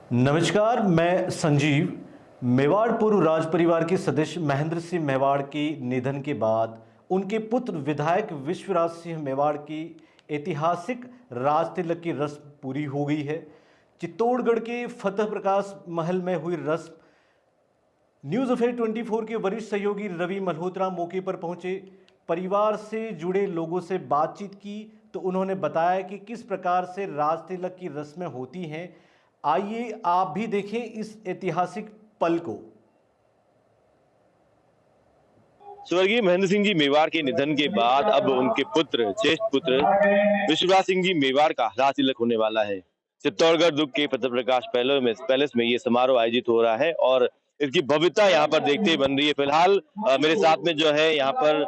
नमस्कार, मैं संजीव। मेवाड़ पूर्व राज परिवार के सदस्य महेंद्र सिंह मेवाड़ के निधन के बाद उनके पुत्र विधायक विश्वराज सिंह मेवाड़ की ऐतिहासिक राज तिलक की रस्म पूरी हो गई है। चित्तौड़गढ़ के फतेह प्रकाश महल में हुई रस्म न्यूज अफेयर 24 के वरिष्ठ सहयोगी रवि मल्होत्रा मौके पर पहुंचे। परिवार से जुड़े लोगों से बातचीत की तो उन्होंने बताया कि किस प्रकार से राज तिलक की रस्में होती हैं। आइए आप भी देखें इस ऐतिहासिक पल को। स्वर्गीय महेंद्र सिंह जी मेवाड़ के निधन के बाद अब उनके पुत्र ज्येष्ठ पुत्र विश्वराज सिंह जी मेवाड़ का राज तिलक होने वाला है। चित्तौड़गढ़ दुर्ग के फतेह प्रकाश पैलेस में ये समारोह आयोजित हो रहा है और इसकी भव्यता यहाँ पर देखते ही बन रही है। फिलहाल मेरे साथ में जो है यहाँ पर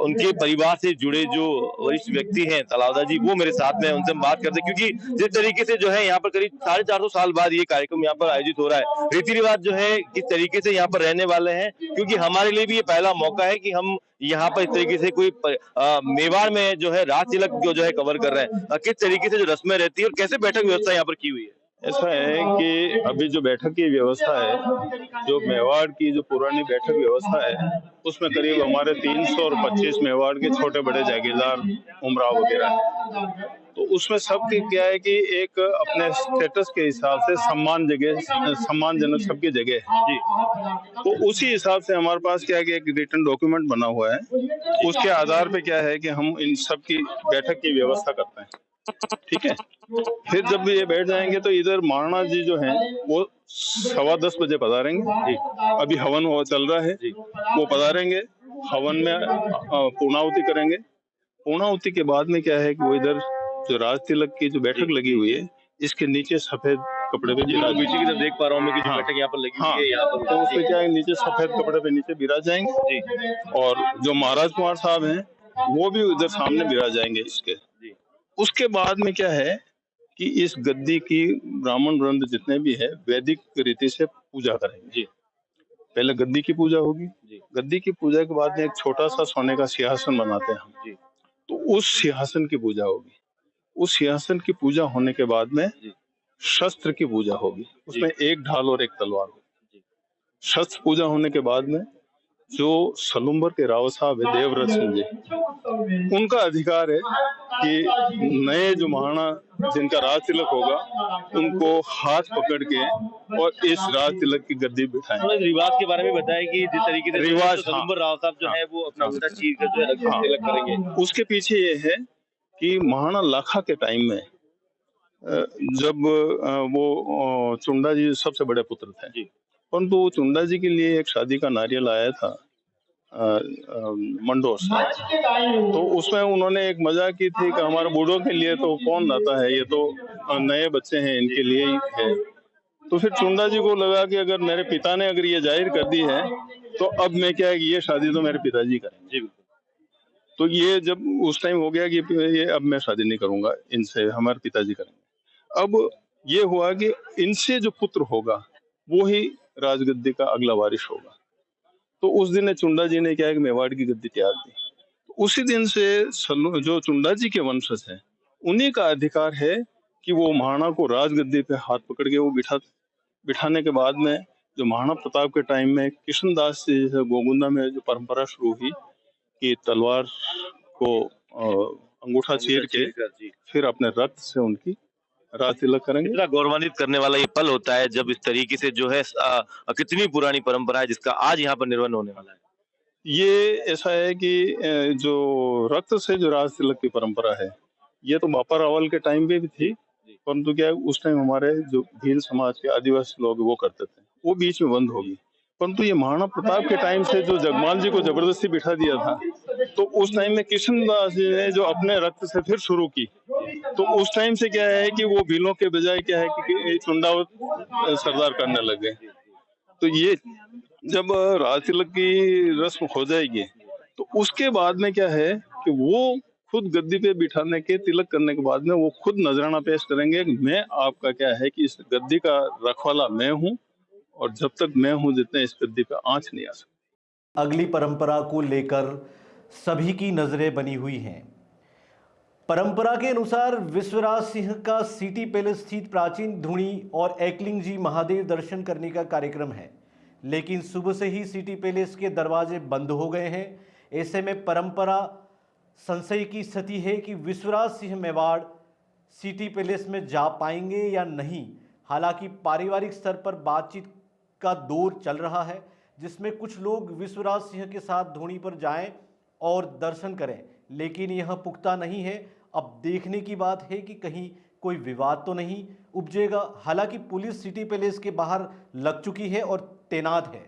उनके परिवार से जुड़े जो वरिष्ठ व्यक्ति हैं तलावदा जी, वो मेरे साथ में, उनसे हम बात करते हैं क्योंकि जिस तरीके से जो है यहाँ पर करीब 450 साल बाद ये कार्यक्रम यहाँ पर आयोजित हो रहा है, रीति रिवाज जो है किस तरीके से यहाँ पर रहने वाले हैं, क्योंकि हमारे लिए भी ये पहला मौका है कि हम यहाँ पर इस तरीके से कोई मेवाड़ में जो है राज तिलक जो है कवर कर रहे हैं। किस तरीके से जो रस्में रहती है और कैसे बैठक व्यवस्था यहाँ पर की हुई है? ऐसा है कि अभी जो बैठक की व्यवस्था है, जो मेवाड़ की जो पुरानी बैठक व्यवस्था है, उसमें करीब हमारे 325 मेवाड़ के छोटे बड़े जागीरदार उमराव वगैरह हैं। तो उसमें सबके क्या है कि एक अपने स्टेटस के हिसाब से सम्मानजनक सबकी जगह है जी। तो उसी हिसाब से हमारे पास क्या है कि एक रिटन डॉक्यूमेंट बना हुआ है, उसके आधार पे क्या है कि हम इन सब की बैठक की व्यवस्था करते हैं। ठीक है, फिर जब भी ये बैठ जाएंगे तो इधर महाराणा जी जो हैं वो 10:15 बजे पधारेंगे। अभी हवन हुआ चल रहा है, वो पधारेंगे, हवन में पूर्णाहुति करेंगे। पूर्णाहुति के बाद में क्या है कि वो इधर जो राज तिलक की जो बैठक लगी हुई है, इसके नीचे सफेद कपड़े पे पीछे की तरफ देख पा रहा हूँ मैं कि हाँ, बैठक यहाँ पर लगी हाँ, हुई है यहाँ पर, तो उसमें क्या है नीचे सफेद कपड़े पे नीचे विराज जाएंगे जी। और जो महाराज कुमार साहब हैं वो भी उधर सामने विराज जाएंगे इसके। उसके बाद में क्या है कि इस गद्दी की ब्राह्मण वृंद जितने भी है वैदिक रीति से पूजा करेंगे जी। पहले गद्दी की पूजा होगी, गद्दी की पूजा के बाद में एक छोटा सा सोने का सिंहासन बनाते हैं हम जी। तो उस सिंहासन की पूजा होगी। उस सिंहासन की पूजा होने के बाद में शस्त्र की पूजा होगी, उसमें एक ढाल और एक तलवार होगी। शस्त्र पूजा होने के बाद में जो सलुम्बर के राव साहब है देवव्रत सिंह जी, उनका अधिकार है कि नए जो महाराणा जिनका राज तिलक होगा उनको हाथ पकड़ के और इस राज तिलक की गद्दी बिठाएं। रिवाज के बारे में बताया कि जिस तरीके से रिवाज सलुम्बर राव साहब जो है वो अपना उल्टा चीर कर जो है तिलक करेंगे। उसके पीछे ये है कि महाराणा लाखा के टाइम में जब वो चुंडा जी सबसे बड़े पुत्र थे, परंतु वो चुंडा जी के लिए एक शादी का नारियल आया था मंडोर से, तो उसमें उन्होंने एक मजाक की थी कि हमारे बूढ़ों के लिए तो कौन लाता है, ये तो नए बच्चे हैं इनके लिए ही है। तो फिर चुंडा जी को लगा कि अगर मेरे पिता ने अगर ये जाहिर कर दी है तो अब मैं क्या है कि ये शादी तो मेरे पिताजी करेंगे। तो ये जब उस टाइम हो गया कि ये अब मैं शादी नहीं करूंगा इनसे, हमारे पिताजी करेंगे। अब ये हुआ कि इनसे जो पुत्र होगा वो ही राजगद्दी का अगला वारिस होगा। तो उस दिन चुंडा जी ने क्या है कि मेवाड़ की गद्दी त्याग दी। तो उसी दिन से जो चुंडा जी के वंशज हैं उन्हीं का अधिकार है कि वो महाराणा को राजगद्दी पे हाथ पकड़ के वो बिठाने के बाद में जो महाराणा प्रताप के टाइम में कृष्णदास जी गोगुंदा में जो परंपरा शुरू हुई कि तलवार को अंगूठा चीर के फिर अपने रक्त से उनकी राज तिलक करेंगे। कितना गौरवान्वित करने वाला ये पल होता है जब इस तरीके से जो है कितनी पुरानी परंपरा है जिसका आज यहाँ पर निर्वहन होने वाला है। ये ऐसा है कि जो रक्त से जो राज तिलक की परंपरा है ये तो बापा रावल के टाइम पे भी थी, परंतु क्या उस टाइम हमारे जो भील समाज के आदिवासी लोग वो करते थे, वो बीच में बंद होगी। परंतु ये महाराणा प्रताप के टाइम से जो जगमाल जी को जबरदस्ती बिठा दिया था, तो उस टाइम में कृष्णदास जी ने जो अपने रक्त से फिर शुरू की, तो उस टाइम से क्या है कि वो भीलों के बजाय क्या है कि चुंडावत सरदार करने लगे। तो ये जब राज तिलक की रस्म हो जाएगी तो उसके बाद में क्या है कि वो खुद गद्दी पे बिठाने के तिलक करने के बाद में वो खुद नजराना पेश करेंगे कि मैं आपका क्या है कि इस गद्दी का रखवाला मैं हूँ और जब तक मैं हूँ जितने इस गद्दी पे आंच नहीं आ सकती। अगली परंपरा को लेकर सभी की नजरें बनी हुई हैं। परंपरा के अनुसार विश्वराज सिंह का सिटी पैलेस स्थित प्राचीन धुनी और एकलिंग जी महादेव दर्शन करने का कार्यक्रम है, लेकिन सुबह से ही सिटी पैलेस के दरवाजे बंद हो गए हैं। ऐसे में परंपरा संशय की स्थिति है कि विश्वराज सिंह मेवाड़ सिटी पैलेस में जा पाएंगे या नहीं। हालांकि पारिवारिक स्तर पर बातचीत का दौर चल रहा है, जिसमें कुछ लोग विश्वराज सिंह के साथ धोनी पर जाएं और दर्शन करें, लेकिन यह पुख्ता नहीं है। अब देखने की बात है कि कहीं कोई विवाद तो नहीं उपजेगा। हालांकि पुलिस सिटी पैलेस के बाहर लग चुकी है और तैनात है।